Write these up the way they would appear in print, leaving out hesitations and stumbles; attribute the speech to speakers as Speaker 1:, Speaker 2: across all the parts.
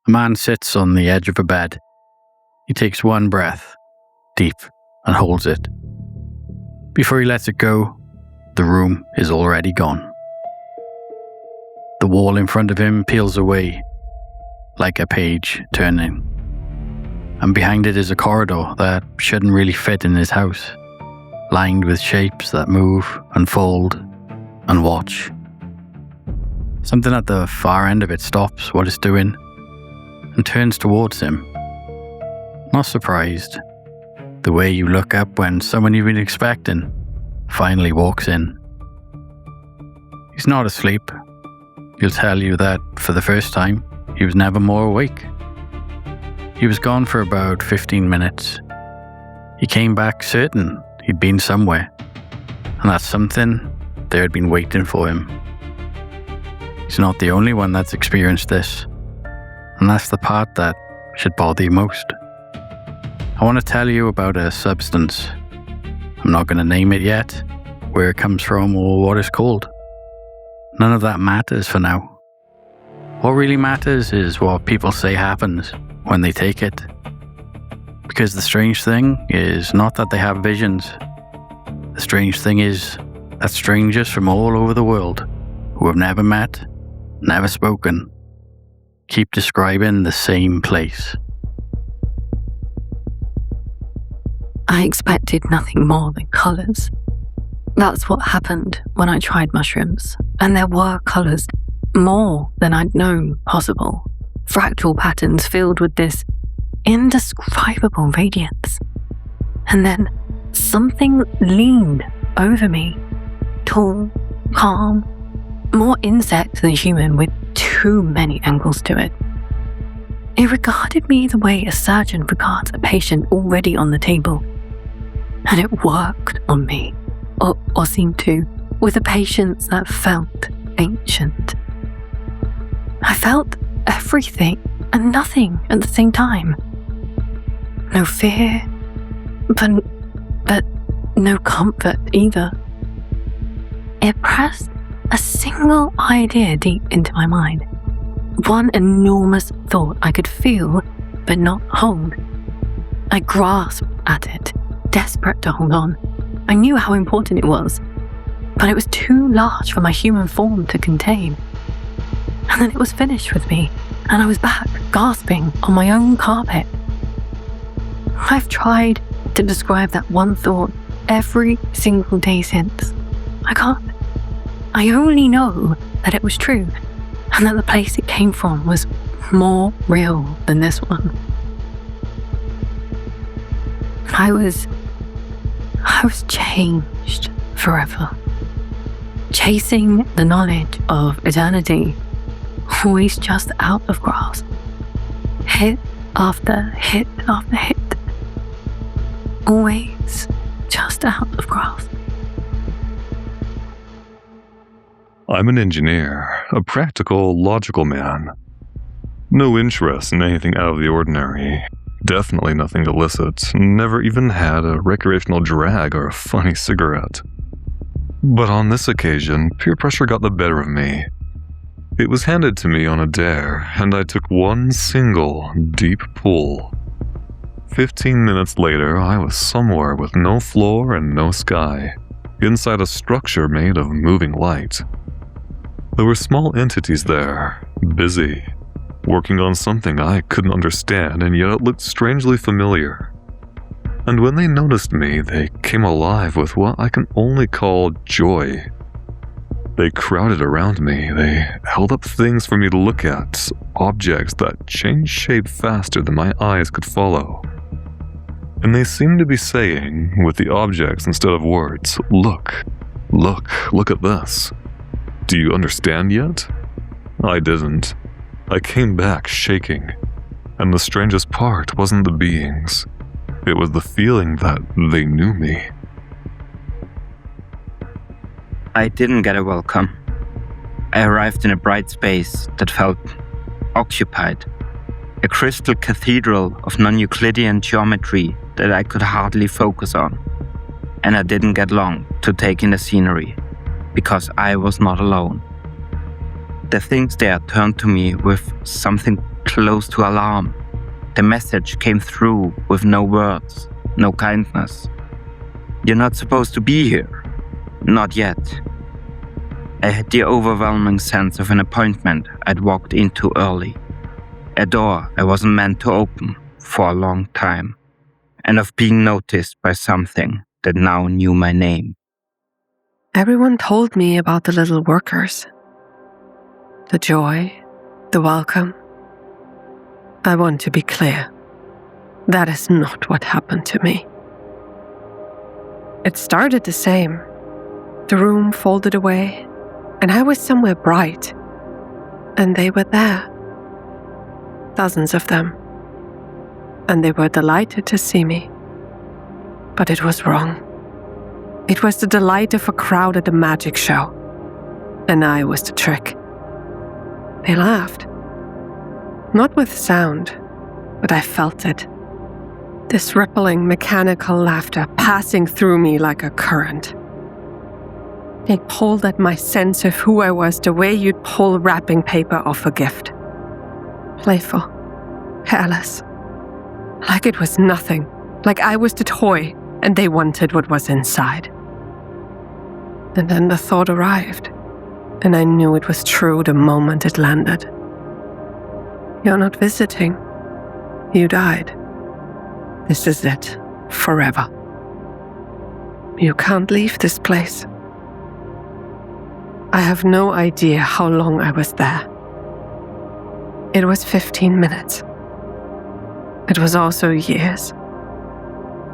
Speaker 1: A man sits on the edge of a bed. He takes one breath, deep, and holds it. Before he lets it go, the room is already gone. The wall in front of him peels away, like a page turning. And behind it is a corridor that shouldn't really fit in his house, lined with shapes that move and fold and watch. Something at the far end of it stops what it's doing and turns towards him. Not surprised. The way you look up when someone you've been expecting finally walks in. He's not asleep. He'll tell you that for the first time, he was never more awake. He was gone for about 15 minutes. He came back certain he'd been somewhere, and that something there had been waiting for him. He's not the only one that's experienced this, and that's the part that should bother you most. I want to tell you about a substance. I'm not going to name it yet, where it comes from or what it's called. None of that matters for now. What really matters is what people say happens when they take it. Because the strange thing is not that they have visions. The strange thing is that strangers from all over the world who have never met, never spoken, keep describing the same place.
Speaker 2: I expected nothing more than colours. That's what happened when I tried mushrooms, and there were colours, more than I'd known possible. Fractal patterns filled with this indescribable radiance. And then something leaned over me, tall, calm, more insect than human with too many angles to it. It regarded me the way a surgeon regards a patient already on the table. And it worked on me, or seemed to, with a patience that felt ancient. I felt everything and nothing at the same time. No fear, but no comfort either. It pressed a single idea deep into my mind. One enormous thought I could feel, but not hold. I grasped at it, desperate to hold on. I knew how important it was, but it was too large for my human form to contain. And then it was finished with me, and I was back, gasping on my own carpet. I've tried to describe that one thought every single day since. I can't. I only know that it was true, and that the place it came from was more real than this one. I was changed forever. Chasing the knowledge of eternity, always just out of grasp. Hit after hit after hit. Always just out of grasp.
Speaker 3: I'm an engineer, a practical, logical man. No interest in anything out of the ordinary. Definitely nothing illicit. Never even had a recreational drag or a funny cigarette. But on this occasion, peer pressure got the better of me. It was handed to me on a dare, and I took one single, deep pull. 15 minutes later, I was somewhere with no floor and no sky, inside a structure made of moving light. There were small entities there, busy, working on something I couldn't understand, and yet it looked strangely familiar. And when they noticed me, they came alive with what I can only call joy. They crowded around me, they held up things for me to look at, objects that changed shape faster than my eyes could follow. And they seemed to be saying, with the objects instead of words, look at this. Do you understand yet? I didn't. I came back shaking, and the strangest part wasn't the beings. It was the feeling that they knew me.
Speaker 4: I didn't get a welcome. I arrived in a bright space that felt occupied. A crystal cathedral of non-Euclidean geometry that I could hardly focus on. And I didn't get long to take in the scenery, because I was not alone. The things there turned to me with something close to alarm. The message came through with no words, no kindness. You're not supposed to be here. Not yet. I had the overwhelming sense of an appointment I'd walked into early. A door I wasn't meant to open for a long time. And of being noticed by something that now knew my name.
Speaker 5: Everyone told me about the little workers. The joy, the welcome. I want to be clear. That is not what happened to me. It started the same. The room folded away, and I was somewhere bright. And they were there. Dozens of them. And they were delighted to see me. But it was wrong. It was the delight of a crowd at a magic show. And I was the trick. They laughed. Not with sound, but I felt it. This rippling, mechanical laughter passing through me like a current. It pulled at my sense of who I was the way you'd pull wrapping paper off a gift. Playful, careless. Like it was nothing. Like I was the toy, and they wanted what was inside. And then the thought arrived, and I knew it was true the moment it landed. You're not visiting. You died. This is it, forever. You can't leave this place. I have no idea how long I was there. It was 15 minutes. It was also years.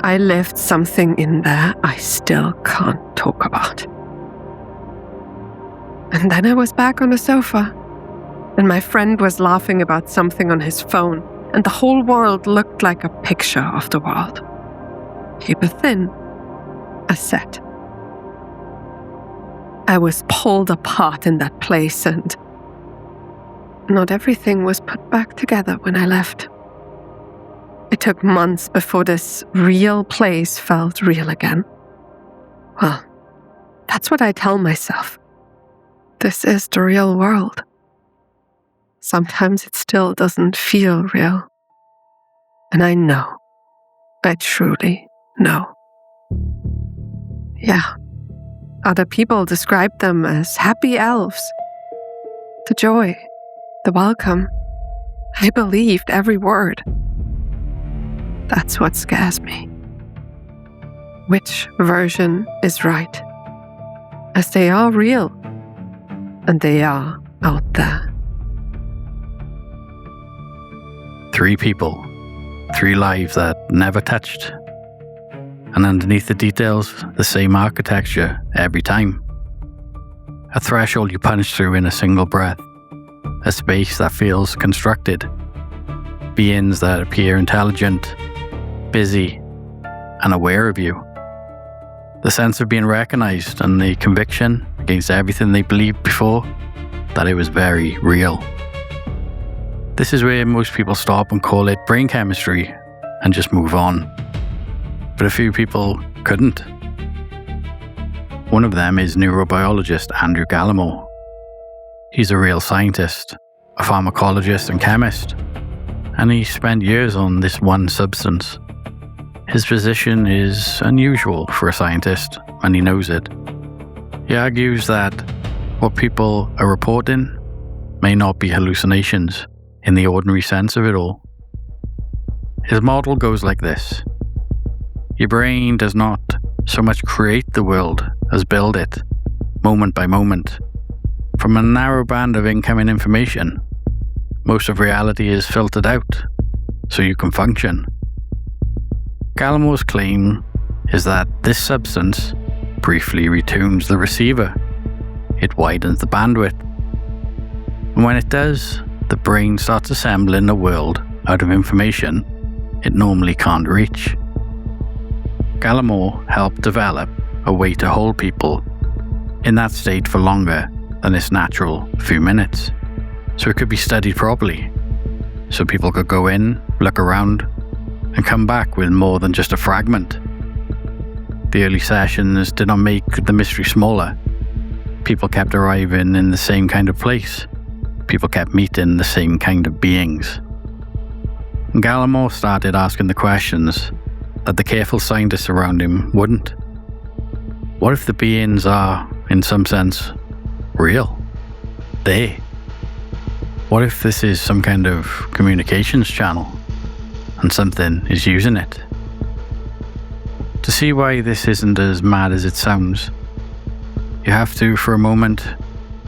Speaker 5: I lived something in there I still can't talk about. And then I was back on the sofa, and my friend was laughing about something on his phone, and the whole world looked like a picture of the world. Paper thin, a set. I was pulled apart in that place, and not everything was put back together when I left. It took months before this real place felt real again. Well, that's what I tell myself. This is the real world. Sometimes it still doesn't feel real. And I know. I truly know. Yeah. Other people describe them as happy elves. The joy, the welcome. I believed every word. That's what scares me. Which version is right? As they are real, and they are out there.
Speaker 1: 3 people, 3 lives that never touched. And underneath the details, the same architecture every time. A threshold you punch through in a single breath. A space that feels constructed. Beings that appear intelligent, busy, and aware of you. The sense of being recognized and the conviction against everything they believed before that it was very real. This is where most people stop and call it brain chemistry and just move on. But a few people couldn't. One of them is neurobiologist Andrew Gallimore. He's a real scientist, a pharmacologist and chemist, and he spent years on this one substance. His position is unusual for a scientist, and he knows it. He argues that what people are reporting may not be hallucinations in the ordinary sense of it all. His model goes like this. Your brain does not so much create the world as build it, moment by moment. From a narrow band of incoming information, most of reality is filtered out, so you can function. Gallimore's claim is that this substance briefly retunes the receiver. It widens the bandwidth. And when it does, the brain starts assembling a world out of information it normally can't reach. Gallimore helped develop a way to hold people in that state for longer than its natural few minutes, so it could be studied properly, so people could go in, look around, and come back with more than just a fragment. The early sessions did not make the mystery smaller. People kept arriving in the same kind of place. people kept meeting the same kind of beings. And Gallimore started asking the questions that the careful scientists around him wouldn't. What if the beings are, in some sense, real? They? What if this is some kind of communications channel and something is using it? To see why this isn't as mad as it sounds, you have to, for a moment,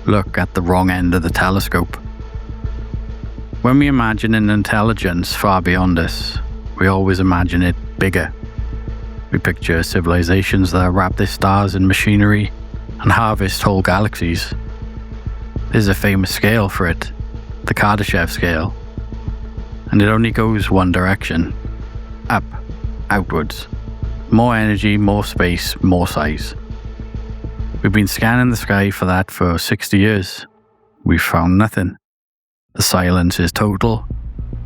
Speaker 1: look at the wrong end of the telescope. When we imagine an intelligence far beyond us, we always imagine it bigger. We picture civilizations that wrap their stars in machinery and harvest whole galaxies. There's a famous scale for it, the Kardashev scale, and it only goes one direction, up, outwards. More energy, more space, more size. We've been scanning the sky for that for 60 years. We've found nothing. The silence is total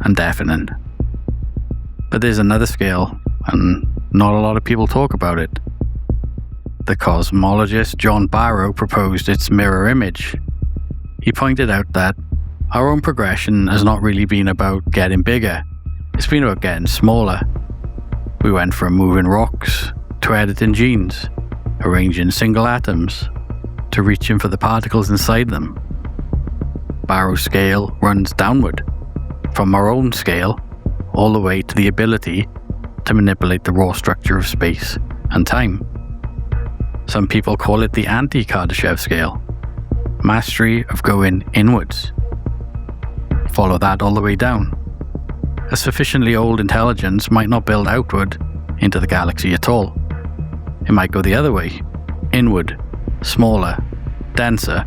Speaker 1: and deafening. But there's another scale, and not a lot of people talk about it. The cosmologist John Barrow proposed its mirror image. He pointed out that our own progression has not really been about getting bigger, it's been about getting smaller. We went from moving rocks to editing genes, arranging single atoms, to reaching for the particles inside them. Barrow's scale runs downward, from our own scale all the way to the ability to manipulate the raw structure of space and time. Some people call it the anti-Kardashev scale, mastery of going inwards. Follow that all the way down. A sufficiently old intelligence might not build outward into the galaxy at all. It might go the other way, inward, smaller, denser,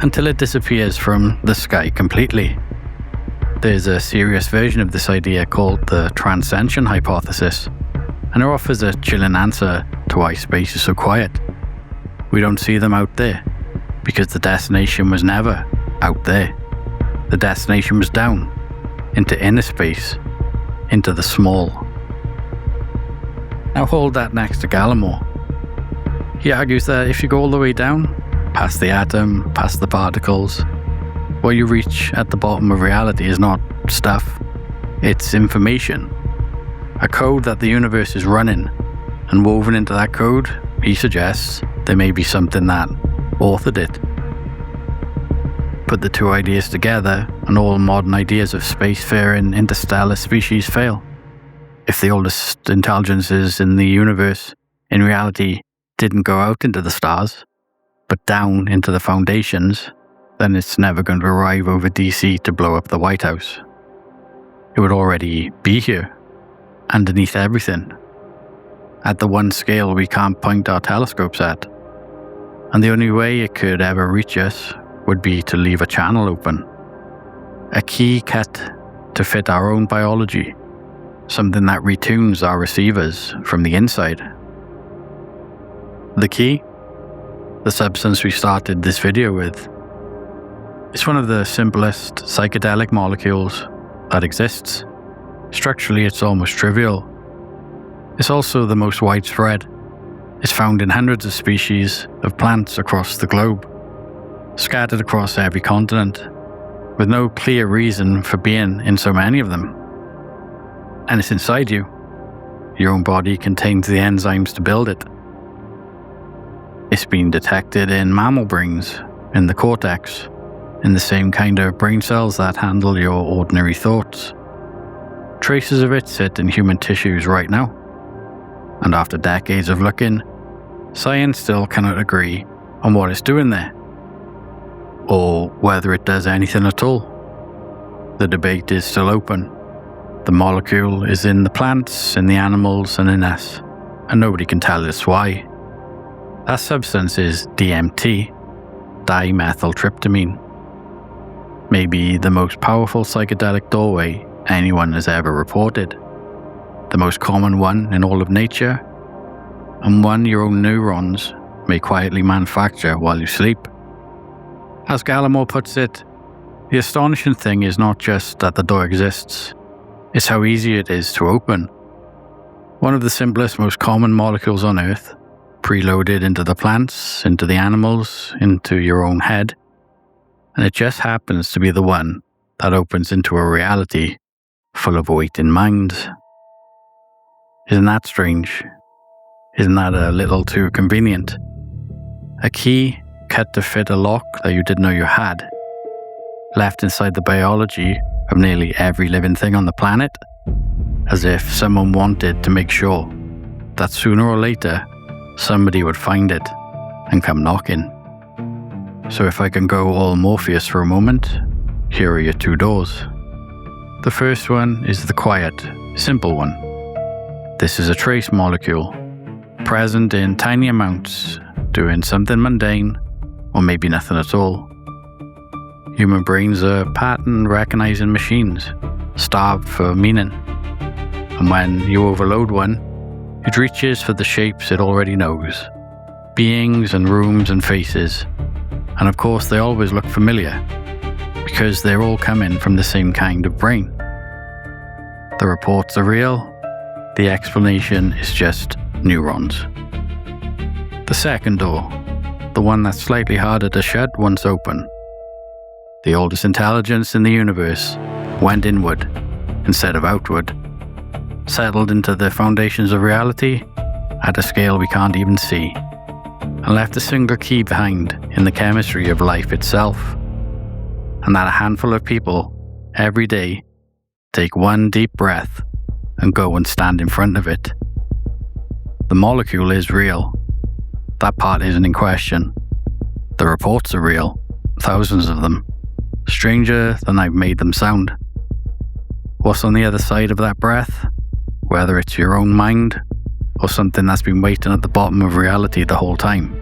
Speaker 1: until it disappears from the sky completely. There's a serious version of this idea called the transcension hypothesis, and it offers a chilling answer to why space is so quiet. We don't see them out there, because the destination was never out there. The destination was down, into inner space, into the small. Now hold that next to Gallimore. He argues that if you go all the way down, past the atom, past the particles, what you reach at the bottom of reality is not stuff, it's information. A code that the universe is running, and woven into that code, he suggests, there may be something that authored it. Put the two ideas together, and all modern ideas of spacefaring interstellar species fail. If the oldest intelligences in the universe, in reality, didn't go out into the stars, but down into the foundations, then it's never going to arrive over DC to blow up the White House. It would already be here, underneath everything, at the one scale we can't point our telescopes at. And the only way it could ever reach us would be to leave a channel open. A key cut to fit our own biology, something that retunes our receivers from the inside. The key, the substance we started this video with, is one of the simplest psychedelic molecules that exists. Structurally, it's almost trivial. It's also the most widespread. It's found in hundreds of species of plants across the globe, scattered across every continent, with no clear reason for being in so many of them. And it's inside you. Your own body contains the enzymes to build it. It's been detected in mammal brains, in the cortex, in the same kind of brain cells that handle your ordinary thoughts. Traces of it sit in human tissues right now. And after decades of looking, science still cannot agree on what it's doing there, or whether it does anything at all. The debate is still open. The molecule is in the plants, in the animals, and in us, and nobody can tell us why. That substance is DMT, dimethyltryptamine. Maybe the most powerful psychedelic doorway anyone has ever reported. The most common one in all of nature, and one your own neurons may quietly manufacture while you sleep. As Gallimore puts it, the astonishing thing is not just that the door exists, it's how easy it is to open. One of the simplest, most common molecules on Earth, preloaded into the plants, into the animals, into your own head. and it just happens to be the one that opens into a reality full of waiting minds. Isn't that strange? Isn't that a little too convenient? A key cut to fit a lock that you didn't know you had, left inside the biology of nearly every living thing on the planet, as if someone wanted to make sure that sooner or later somebody would find it and come knocking. So if I can go all Morpheus for a moment, here are your two doors. The first one is the quiet, simple one. This is a trace molecule, present in tiny amounts, doing something mundane, or maybe nothing at all. Human brains are pattern-recognizing machines, starved for meaning. And when you overload one, it reaches for the shapes it already knows. Beings and rooms and faces. And of course they always look familiar, because they're all coming from the same kind of brain. The reports are real, the explanation is just neurons. The second door, the one that's slightly harder to shut once open. The oldest intelligence in the universe went inward instead of outward, settled into the foundations of reality at a scale we can't even see, and left a single key behind in the chemistry of life itself. And that a handful of people, every day, take one deep breath and go and stand in front of it. The molecule is real. That part isn't in question. The reports are real, thousands of them, stranger than I've made them sound. What's on the other side of that breath? Whether it's your own mind or something that's been waiting at the bottom of reality the whole time.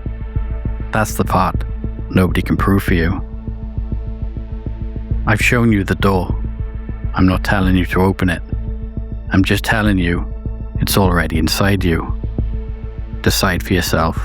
Speaker 1: That's the part nobody can prove for you. I've shown you the door. I'm not telling you to open it. I'm just telling you it's already inside you. Decide for yourself.